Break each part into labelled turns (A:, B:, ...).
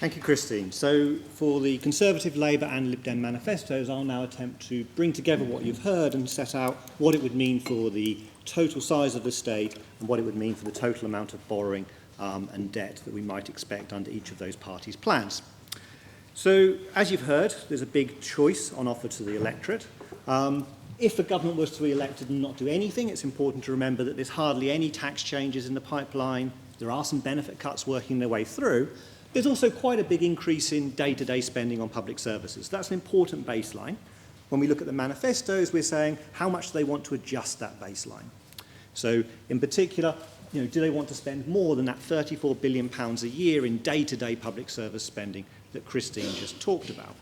A: Thank you, Christine. So for the Conservative, Labour and Lib Dem manifestos, I'll now attempt to bring together what you've heard and set out what it would mean for the total size of the state and what it would mean for the total amount of borrowing and debt that we might expect under each of those parties' plans. So, as you've heard, there's a big choice on offer to the electorate. If the government was to be elected and not do anything, it's important to remember that there's hardly any tax changes in the pipeline. There are some benefit cuts working their way through. There's also quite a big increase in day-to-day spending on public services. That's an important baseline. When we look at the manifestos, we're saying how much do they want to adjust that baseline. So, in particular, do they want to spend more than that £34 billion a year in day-to-day public service spending that Christine just talked about?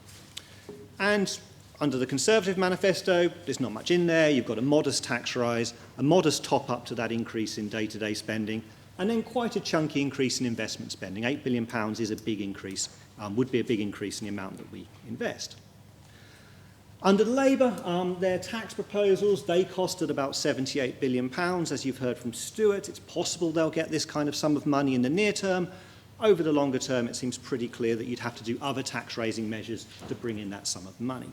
A: And under the Conservative manifesto, there's not much in there. You've got a modest tax rise, a modest top-up to that increase in day-to-day spending, and then quite a chunky increase in investment spending. £8 billion is a big increase, would be a big increase in the amount that we invest. Under Labour, their tax proposals, they costed about £78 billion. As you've heard from Stuart, it's possible they'll get this kind of sum of money in the near term. Over the longer term, it seems pretty clear that you'd have to do other tax-raising measures to bring in that sum of money.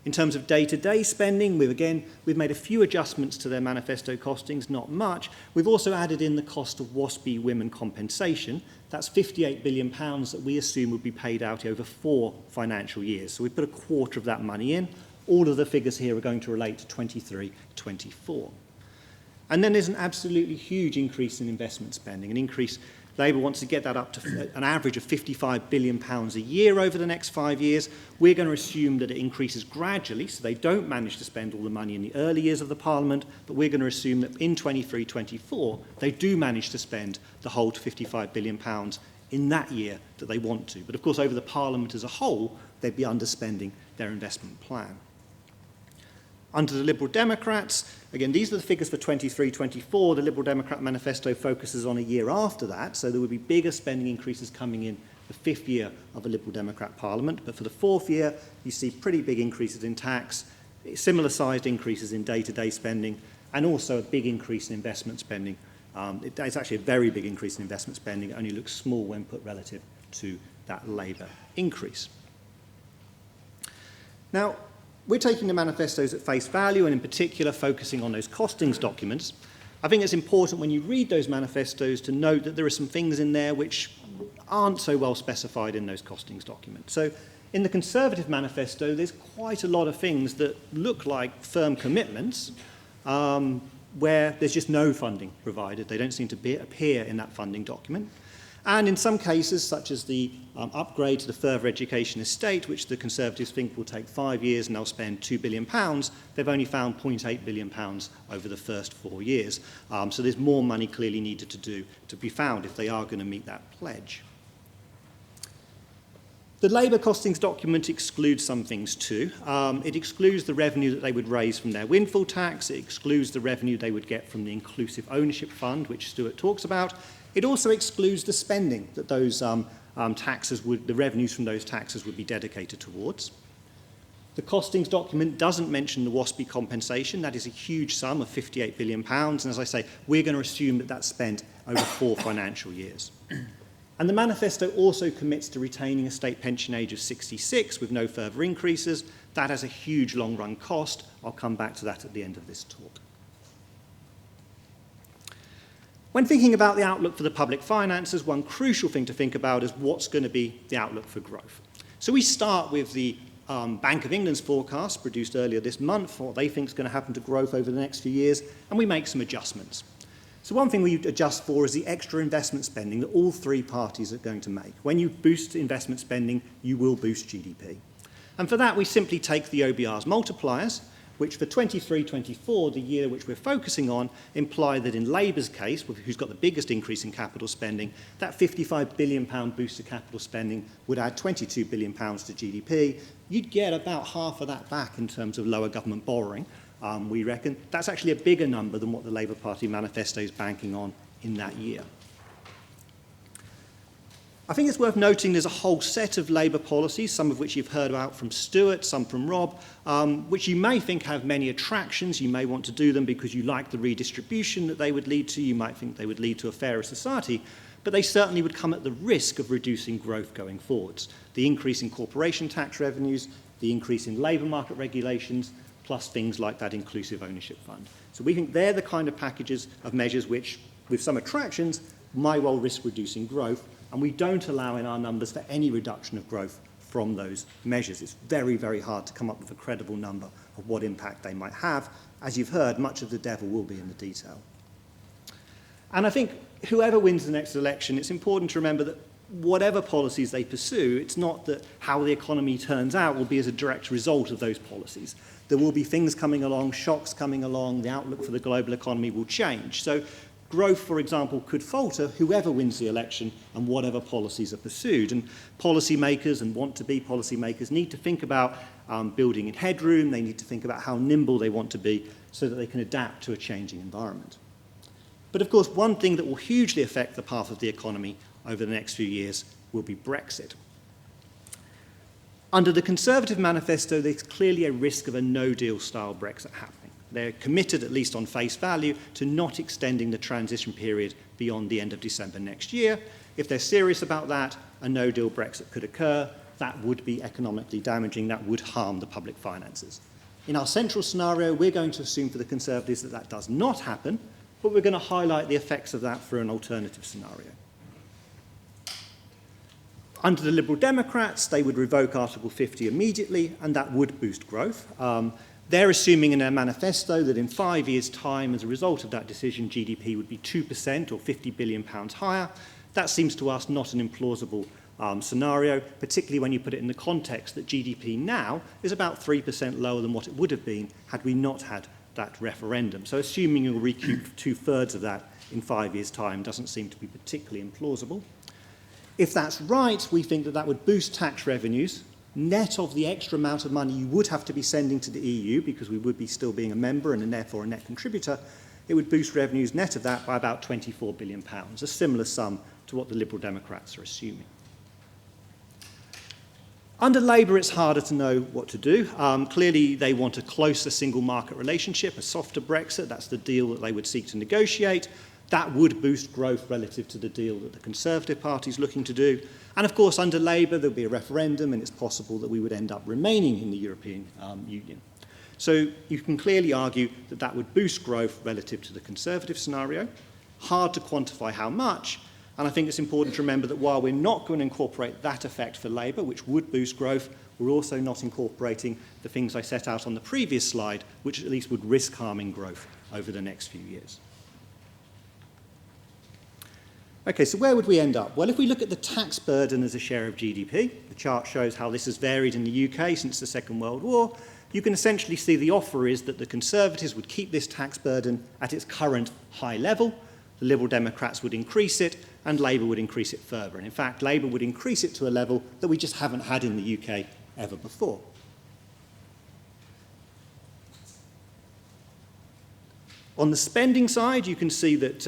A: In terms of day-to-day spending, we've made a few adjustments to their manifesto costings, not much. We've also added in the cost of WASPI women compensation. That's £58 billion that we assume would be paid out over 4 financial years. So we put a quarter of that money in. All of the figures here are going to relate to 23-24. And then there's an absolutely huge increase in investment spending, an increase. Labour wants to get that up to an average of £55 billion a year over the next 5 years. We're going to assume that it increases gradually, so they don't manage to spend all the money in the early years of the Parliament, but we're going to assume that in 23-24, they do manage to spend the whole £55 billion in that year that they want to. But of course, over the Parliament as a whole, they'd be underspending their investment plan. Under the Liberal Democrats, again, these are the figures for 23-24. The Liberal Democrat manifesto focuses on a year after that, so there would be bigger spending increases coming in the 5th year of a Liberal Democrat Parliament. But for the 4th year, you see pretty big increases in tax, similar-sized increases in day-to-day spending, and also a big increase in investment spending. It's actually a very big increase in investment spending. It only looks small when put relative to that Labour increase. Now, we're taking the manifestos at face value and in particular focusing on those costings documents. I think it's important when you read those manifestos to note that there are some things in there which aren't so well specified in those costings documents. So in the Conservative manifesto, there's quite a lot of things that look like firm commitments where there's just no funding provided. They don't seem to appear in that funding document. And in some cases, such as the upgrade to the further education estate, which the Conservatives think will take 5 years and they'll spend £2 billion, they've only found £0.8 billion over the first 4 years. So there's more money clearly needed to be found if they are going to meet that pledge. The Labour costings document excludes some things too. It excludes the revenue that they would raise from their windfall tax. It excludes the revenue they would get from the Inclusive Ownership Fund, which Stuart talks about. It also excludes the spending that those the revenues from those taxes would be dedicated towards. The costings document doesn't mention the WASPI compensation. That is a huge sum of £58 billion. And as I say, we're going to assume that that's spent over 4 financial years. And the manifesto also commits to retaining a state pension age of 66 with no further increases. That has a huge long-run cost. I'll come back to that at the end of this talk. When thinking about the outlook for the public finances, one crucial thing to think about is what's going to be the outlook for growth. So we start with the Bank of England's forecast produced earlier this month, what they think is going to happen to growth over the next few years, and we make some adjustments. So one thing we adjust for is the extra investment spending that all 3 parties are going to make. When you boost investment spending, you will boost GDP. And for that, we simply take the OBR's multipliers, which for 23-24, the year which we're focusing on, imply that in Labour's case, who's got the biggest increase in capital spending, that £55 billion boost to capital spending would add £22 billion to GDP. You'd get about half of that back in terms of lower government borrowing, we reckon. That's actually a bigger number than what the Labour Party manifesto is banking on in that year. I think it's worth noting there's a whole set of Labour policies, some of which you've heard about from Stuart, some from Rob, which you may think have many attractions. You may want to do them because you like the redistribution that they would lead to. You might think they would lead to a fairer society. but they certainly would come at the risk of reducing growth going forwards. The increase in corporation tax revenues, the increase in labour market regulations, plus things like that inclusive ownership fund. So we think they're the kind of packages of measures which, with some attractions, might well risk reducing growth, and we don't allow in our numbers for any reduction of growth from those measures. It's very, very hard to come up with a credible number of what impact they might have. As you've heard, much of the devil will be in the detail. And I think whoever wins the next election, it's important to remember that whatever policies they pursue, it's not that how the economy turns out will be as a direct result of those policies. There will be things coming along, shocks coming along, the outlook for the global economy will change. So growth, for example, could falter whoever wins the election and whatever policies are pursued. And policymakers and want-to-be policymakers need to think about building in headroom. They need to think about how nimble they want to be so that they can adapt to a changing environment. But of course, one thing that will hugely affect the path of the economy over the next few years will be Brexit. Under the Conservative manifesto, there's clearly a risk of a no-deal style Brexit happening. They're committed, at least on face value, to not extending the transition period beyond the end of December next year. If they're serious about that, a no-deal Brexit could occur. That would be economically damaging. That would harm the public finances. In our central scenario, we're going to assume for the Conservatives that that does not happen, but we're going to highlight the effects of that for an alternative scenario. Under the Liberal Democrats, they would revoke Article 50 immediately, and that would boost growth. They're assuming in their manifesto that in 5 years' time, as a result of that decision, GDP would be 2% or £50 billion higher. That seems to us not an implausible scenario, particularly when you put it in the context that GDP now is about 3% lower than what it would have been had we not had that referendum. So assuming you'll recoup 2/3 of that in 5 years' time doesn't seem to be particularly implausible. If that's right, we think that that would boost tax revenues, net of the extra amount of money you would have to be sending to the EU, because we would be still being a member and therefore a net contributor. It would boost revenues net of that by about £24 billion, a similar sum to what the Liberal Democrats are assuming. Under Labour, it's harder to know what to do. Clearly, they want a closer single market relationship, a softer Brexit. That's the deal that they would seek to negotiate. That would boost growth relative to the deal that the Conservative Party is looking to do. And of course, under Labour, there'll be a referendum, and it's possible that we would end up remaining in the European Union. So you can clearly argue that that would boost growth relative to the Conservative scenario. Hard to quantify how much. And I think it's important to remember that while we're not going to incorporate that effect for Labour, which would boost growth, we're also not incorporating the things I set out on the previous slide, which at least would risk harming growth over the next few years. Okay, so where would we end up? Well, if we look at the tax burden as a share of GDP, the chart shows how this has varied in the UK since the Second World War. You can essentially see the offer is that the Conservatives would keep this tax burden at its current high level, the Liberal Democrats would increase it, and Labour would increase it further. And in fact, Labour would increase it to a level that we just haven't had in the UK ever before. On the spending side, you can see that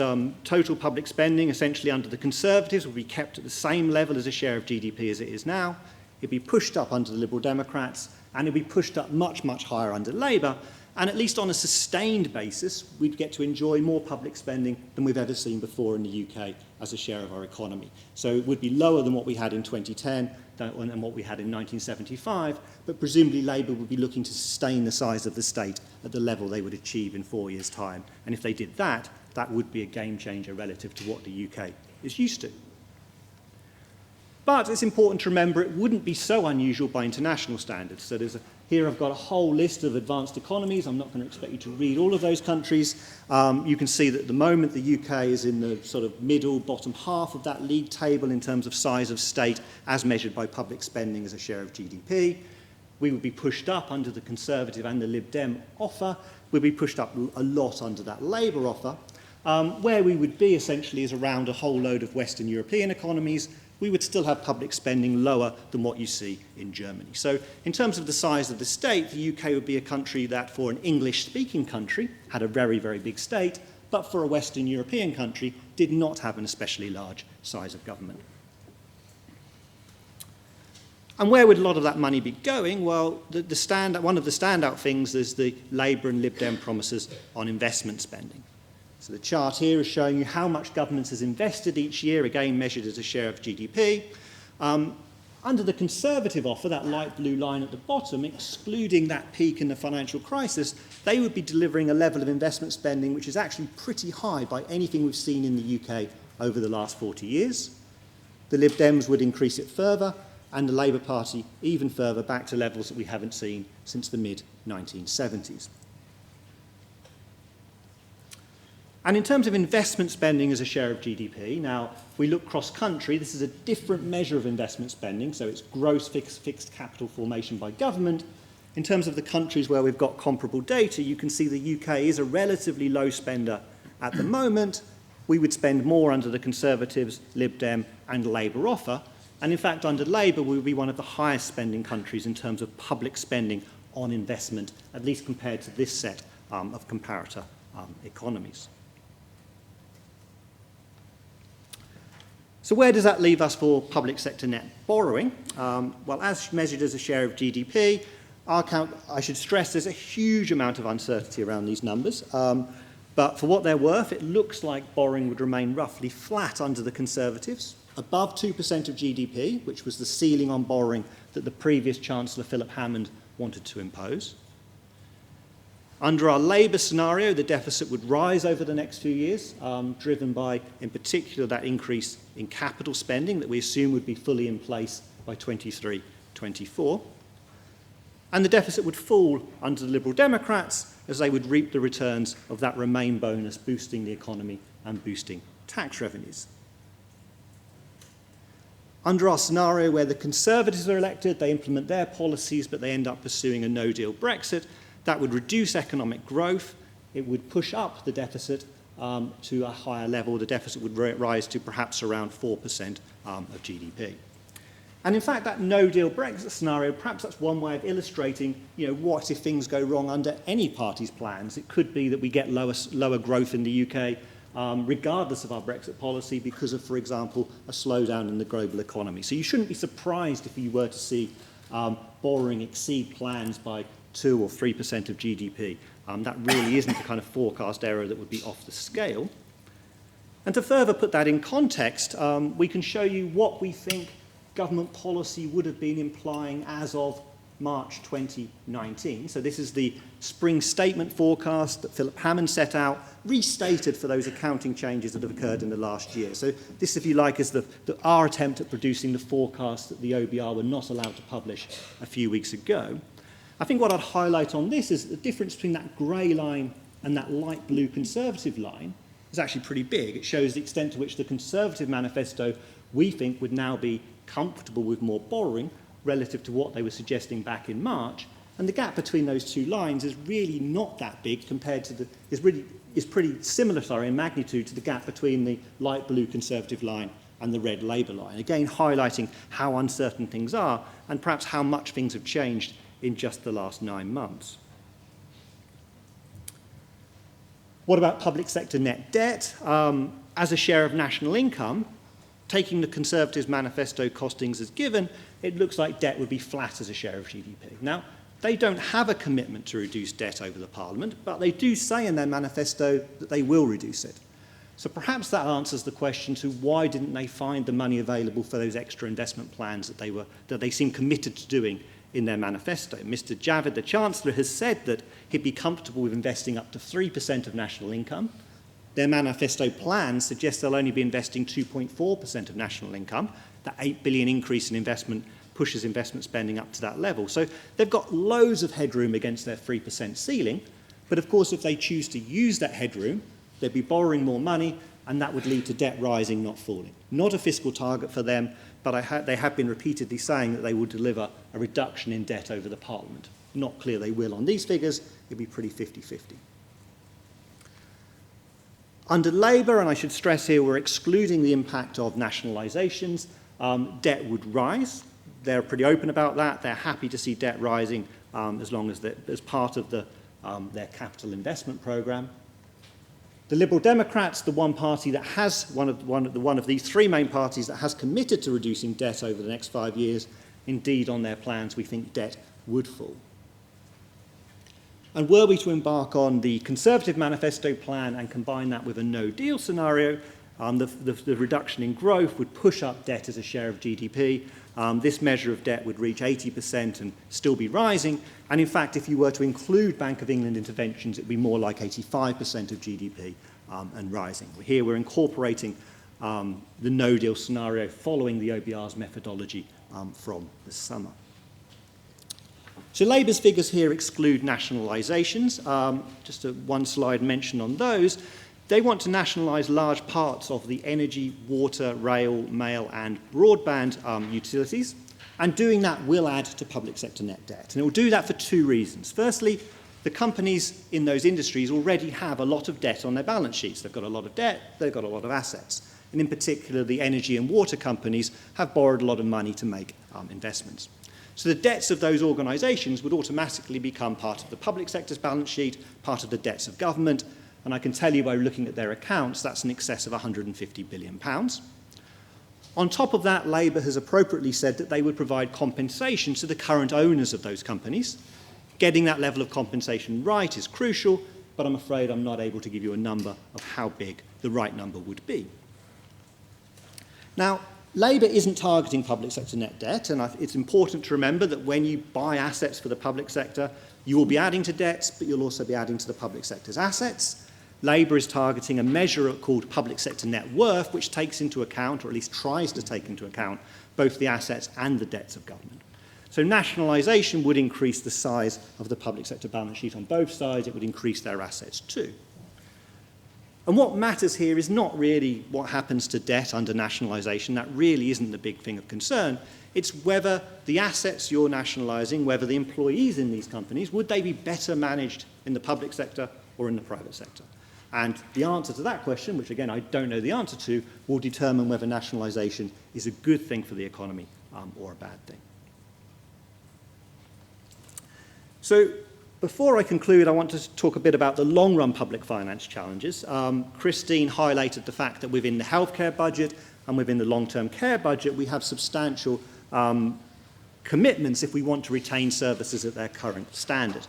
A: total public spending, essentially under the Conservatives, will be kept at the same level as a share of GDP as it is now. It'll be pushed up under the Liberal Democrats, and it'll be pushed up much, much higher under Labour. And at least on a sustained basis, we'd get to enjoy more public spending than we've ever seen before in the UK as a share of our economy. So it would be lower than what we had in 2010 and what we had in 1975, but presumably Labour would be looking to sustain the size of the state at the level they would achieve in 4 years' time. And if they did that, that would be a game changer relative to what the UK is used to. But it's important to remember it wouldn't be so unusual by international standards. So here I've got a whole list of advanced economies. I'm not going to expect you to read all of those countries. You can see that at the moment the UK is in the sort of middle, bottom half of that league table in terms of size of state as measured by public spending as a share of GDP. We would be pushed up under the Conservative and the Lib Dem offer. We'd be pushed up a lot under that Labour offer. Where we would be essentially is around a whole load of Western European economies. We would still have public spending lower than what you see in Germany. So in terms of the size of the state, the UK would be a country that for an English-speaking country had a very, very big state, but for a Western European country did not have an especially large size of government. And where would a lot of that money be going? Well, one of the standout things is the Labour and Lib Dem promises on investment spending. So the chart here is showing you how much government has invested each year, again measured as a share of GDP. Under the Conservative offer, that light blue line at the bottom, excluding that peak in the financial crisis, they would be delivering a level of investment spending which is actually pretty high by anything we've seen in the UK over the last 40 years. The Lib Dems would increase it further, and the Labour Party even further, back to levels that we haven't seen since the mid-1970s. And in terms of investment spending as a share of GDP, now, if we look cross-country, this is a different measure of investment spending, so it's gross fixed capital formation by government. In terms of the countries where we've got comparable data, you can see the UK is a relatively low spender at the moment. We would spend more under the Conservatives, Lib Dem and Labour offer, and in fact under Labour we would be one of the highest spending countries in terms of public spending on investment, at least compared to this set of comparator economies. So where does that leave us for public sector net borrowing? Well, as measured as a share of GDP, I should stress there's a huge amount of uncertainty around these numbers, but for what they're worth, it looks like borrowing would remain roughly flat under the Conservatives, above 2% of GDP, which was the ceiling on borrowing that the previous Chancellor Philip Hammond wanted to impose. Under our Labour scenario, the deficit would rise over the next few years, driven by, in particular, that increase in capital spending that we assume would be fully in place by 23-24. And the deficit would fall under the Liberal Democrats as they would reap the returns of that Remain bonus, boosting the economy and boosting tax revenues. Under our scenario where the Conservatives are elected, they implement their policies, but they end up pursuing a no-deal Brexit. That would reduce economic growth. It would push up the deficit to a higher level. The deficit would rise to perhaps around 4% of GDP. And in fact, that no-deal Brexit scenario, perhaps that's one way of illustrating, what if things go wrong under any party's plans. It could be that we get lower growth in the UK, regardless of our Brexit policy, because of, for example, a slowdown in the global economy. So you shouldn't be surprised if you were to see borrowing exceed plans by 2 or 3% of GDP. That really isn't the kind of forecast error that would be off the scale. And to further put that in context, we can show you what we think government policy would have been implying as of March 2019. So this is the spring statement forecast that Philip Hammond set out, restated for those accounting changes that have occurred in the last year. So this, if you like, is our attempt at producing the forecast that the OBR were not allowed to publish a few weeks ago. I think what I'd highlight on this is the difference between that grey line and that light blue Conservative line is actually pretty big. It shows the extent to which the Conservative manifesto, we think, would now be comfortable with more borrowing relative to what they were suggesting back in March. And the gap between those two lines is really not that big compared to is pretty similar, in magnitude to the gap between the light blue Conservative line and the red Labour line. Again, highlighting how uncertain things are and perhaps how much things have changed in just the last 9 months. What about public sector net debt? As a share of national income, taking the Conservatives' manifesto costings as given, it looks like debt would be flat as a share of GDP. Now, they don't have a commitment to reduce debt over the Parliament, but they do say in their manifesto that they will reduce it. So perhaps that answers the question to why didn't they find the money available for those extra investment plans that they seem committed to doing in their manifesto. Mr. Javid, the Chancellor, has said that he'd be comfortable with investing up to 3% of national income. Their manifesto plans suggest they'll only be investing 2.4% of national income. That 8 billion increase in investment pushes investment spending up to that level. So they've got loads of headroom against their 3% ceiling. But of course, if they choose to use that headroom, they'd be borrowing more money, and that would lead to debt rising, not falling. Not a fiscal target for them, but they have been repeatedly saying that they will deliver a reduction in debt over the Parliament. Not clear they will on these figures. It'd be pretty 50-50. Under Labour, and I should stress here, we're excluding the impact of nationalisations, debt would rise. They're pretty open about that. They're happy to see debt rising as long as part of their capital investment programme. The Liberal Democrats, the one party that has one of these three main parties that has committed to reducing debt over the next 5 years, indeed on their plans we think debt would fall. And were we to embark on the Conservative Manifesto plan and combine that with a no-deal scenario, the reduction in growth would push up debt as a share of GDP. This measure of debt would reach 80% and still be rising. And in fact, if you were to include Bank of England interventions, it would be more like 85% of GDP and rising. Here we're incorporating the no-deal scenario following the OBR's methodology from the summer. So Labour's figures here exclude nationalisations. Just one slide mention on those. They want to nationalise large parts of the energy, water, rail, mail and broadband utilities, and doing that will add to public sector net debt. And it will do that for two reasons. Firstly, the companies in those industries already have a lot of debt on their balance sheets. They've got a lot of debt, they've got a lot of assets. And in particular, the energy and water companies have borrowed a lot of money to make investments. So the debts of those organisations would automatically become part of the public sector's balance sheet, part of the debts of government, and I can tell you by looking at their accounts, that's in excess of £150 billion. On top of that, Labour has appropriately said that they would provide compensation to the current owners of those companies. Getting that level of compensation right is crucial, but I'm afraid I'm not able to give you a number of how big the right number would be. Now, Labour isn't targeting public sector net debt, and it's important to remember that when you buy assets for the public sector, you will be adding to debts, but you'll also be adding to the public sector's assets. Labour is targeting a measure called public sector net worth, which takes into account, or at least tries to take into account, both the assets and the debts of government. So nationalisation would increase the size of the public sector balance sheet on both sides. It would increase their assets too. And what matters here is not really what happens to debt under nationalisation. That really isn't the big thing of concern. It's whether the assets you're nationalising, whether the employees in these companies, would they be better managed in the public sector or in the private sector? And the answer to that question, which again I don't know the answer to, will determine whether nationalisation is a good thing for the economy or a bad thing. So before I conclude, I want to talk a bit about the long-run public finance challenges. Christine highlighted the fact that within the healthcare budget and within the long-term care budget, we have substantial commitments if we want to retain services at their current standard.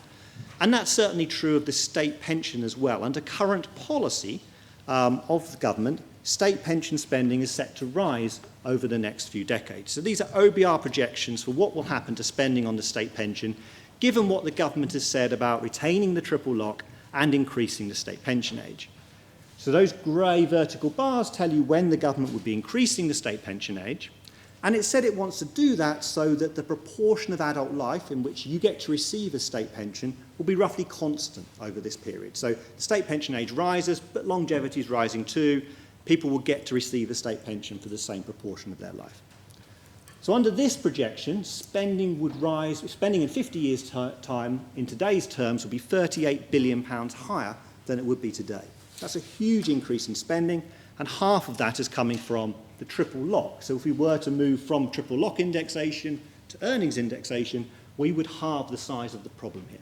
A: And that's certainly true of the state pension as well. Under current policy of the government, state pension spending is set to rise over the next few decades. So these are OBR projections for what will happen to spending on the state pension, given what the government has said about retaining the triple lock and increasing the state pension age. So those grey vertical bars tell you when the government would be increasing the state pension age. And it said it wants to do that so that the proportion of adult life in which you get to receive a state pension will be roughly constant over this period. So the state pension age rises, but longevity is rising too. People will get to receive a state pension for the same proportion of their life. So under this projection, spending would rise, spending in 50 years' time in today's terms would be £38 billion higher than it would be today. That's a huge increase in spending, and half of that is coming from the triple lock. So if we were to move from triple lock indexation to earnings indexation, we would halve the size of the problem here.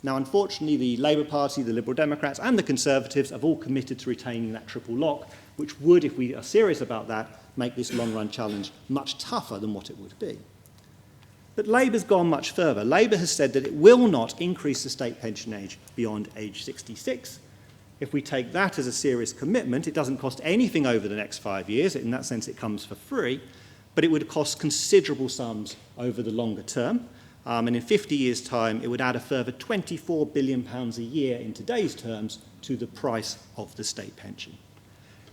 A: Now, unfortunately, the Labour Party, the Liberal Democrats and the Conservatives have all committed to retaining that triple lock, which would, if we are serious about that, make this long-run challenge much tougher than what it would be. But Labour's gone much further. Labour has said that it will not increase the state pension age beyond age 66. If we take that as a serious commitment, it doesn't cost anything over the next 5 years. In that sense, it comes for free. But it would cost considerable sums over the longer term. And in 50 years' time, it would add a further £24 billion a year in today's terms to the price of the state pension.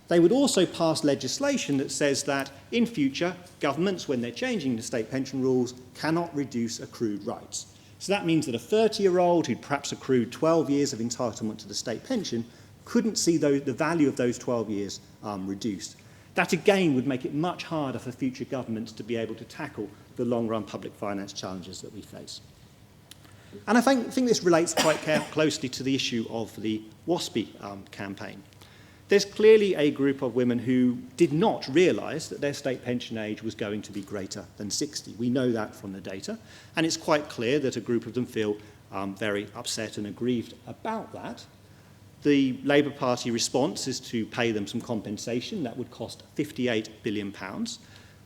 A: They would also pass legislation that says that in future, governments, when they're changing the state pension rules, cannot reduce accrued rights. So that means that a 30-year-old who'd perhaps accrued 12 years of entitlement to the state pension couldn't see the value of those 12 years reduced. That again would make it much harder for future governments to be able to tackle the long-run public finance challenges that we face. And I think this relates quite closely to the issue of the WASPI campaign. There's clearly a group of women who did not realise that their state pension age was going to be greater than 60. We know that from the data, and it's quite clear that a group of them feel very upset and aggrieved about that. The Labour Party response is to pay them some compensation. That would cost £58 billion.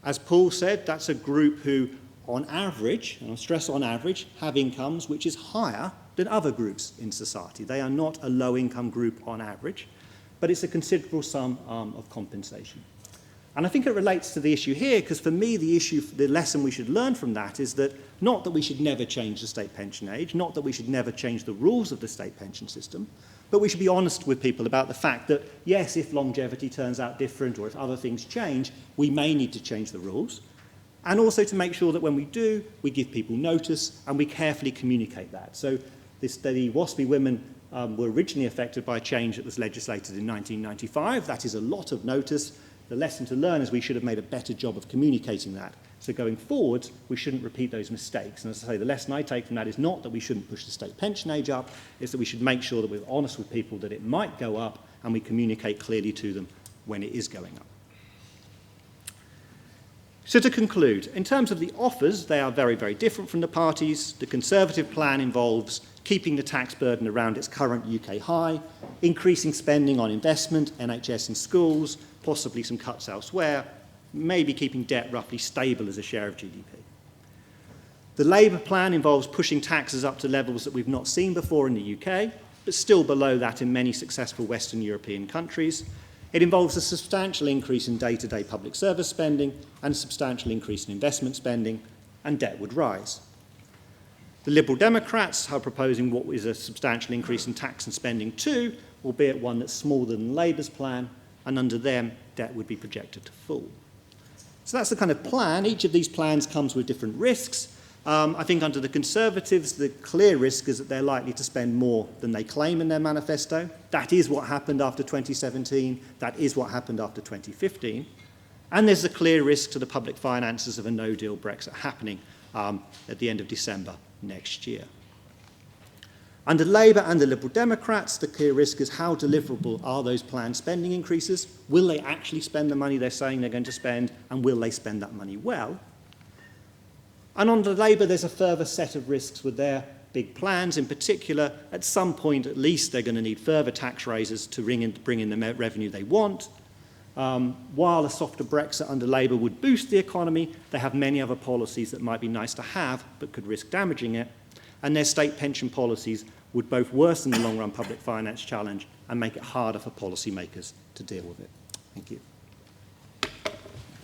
A: As Paul said, that's a group who, on average, and I'll stress on average, have incomes which is higher than other groups in society. They are not a low-income group on average, but it's a considerable sum of compensation. And I think it relates to the issue here, because for me, the lesson we should learn from that is that not that we should never change the state pension age, not that we should never change the rules of the state pension system, but we should be honest with people about the fact that, yes, if longevity turns out different or if other things change, we may need to change the rules. And also to make sure that when we do, we give people notice and we carefully communicate that. So the WASPI women were originally affected by a change that was legislated in 1995. That is a lot of notice. The lesson to learn is we should have made a better job of communicating that. So going forward, we shouldn't repeat those mistakes. And as I say, the lesson I take from that is not that we shouldn't push the state pension age up, it's that we should make sure that we're honest with people that it might go up and we communicate clearly to them when it is going up. So to conclude, in terms of the offers, they are very, very different from the parties. The Conservative plan involves keeping the tax burden around its current UK high, increasing spending on investment, NHS and schools, possibly some cuts elsewhere, maybe keeping debt roughly stable as a share of GDP. The Labour plan involves pushing taxes up to levels that we've not seen before in the UK, but still below that in many successful Western European countries. It involves a substantial increase in day-to-day public service spending and a substantial increase in investment spending, and debt would rise. The Liberal Democrats are proposing what is a substantial increase in tax and spending too, albeit one that's smaller than Labour's plan, and under them, debt would be projected to fall. So that's the kind of plan. Each of these plans comes with different risks. I think under the Conservatives, the clear risk is that they're likely to spend more than they claim in their manifesto. That is what happened after 2017. That is what happened after 2015. And there's a clear risk to the public finances of a no-deal Brexit happening at the end of December next year. Under Labour and the Liberal Democrats, the clear risk is how deliverable are those planned spending increases? Will they actually spend the money they're saying they're going to spend, and will they spend that money well? And under Labour, there's a further set of risks with their big plans. In particular, at some point, at least, they're going to need further tax raises to bring in the revenue they want. While a softer Brexit under Labour would boost the economy, they have many other policies that might be nice to have, but could risk damaging it. And their state pension policies would both worsen the long-run public finance challenge and make it harder for policymakers to deal with it. Thank you.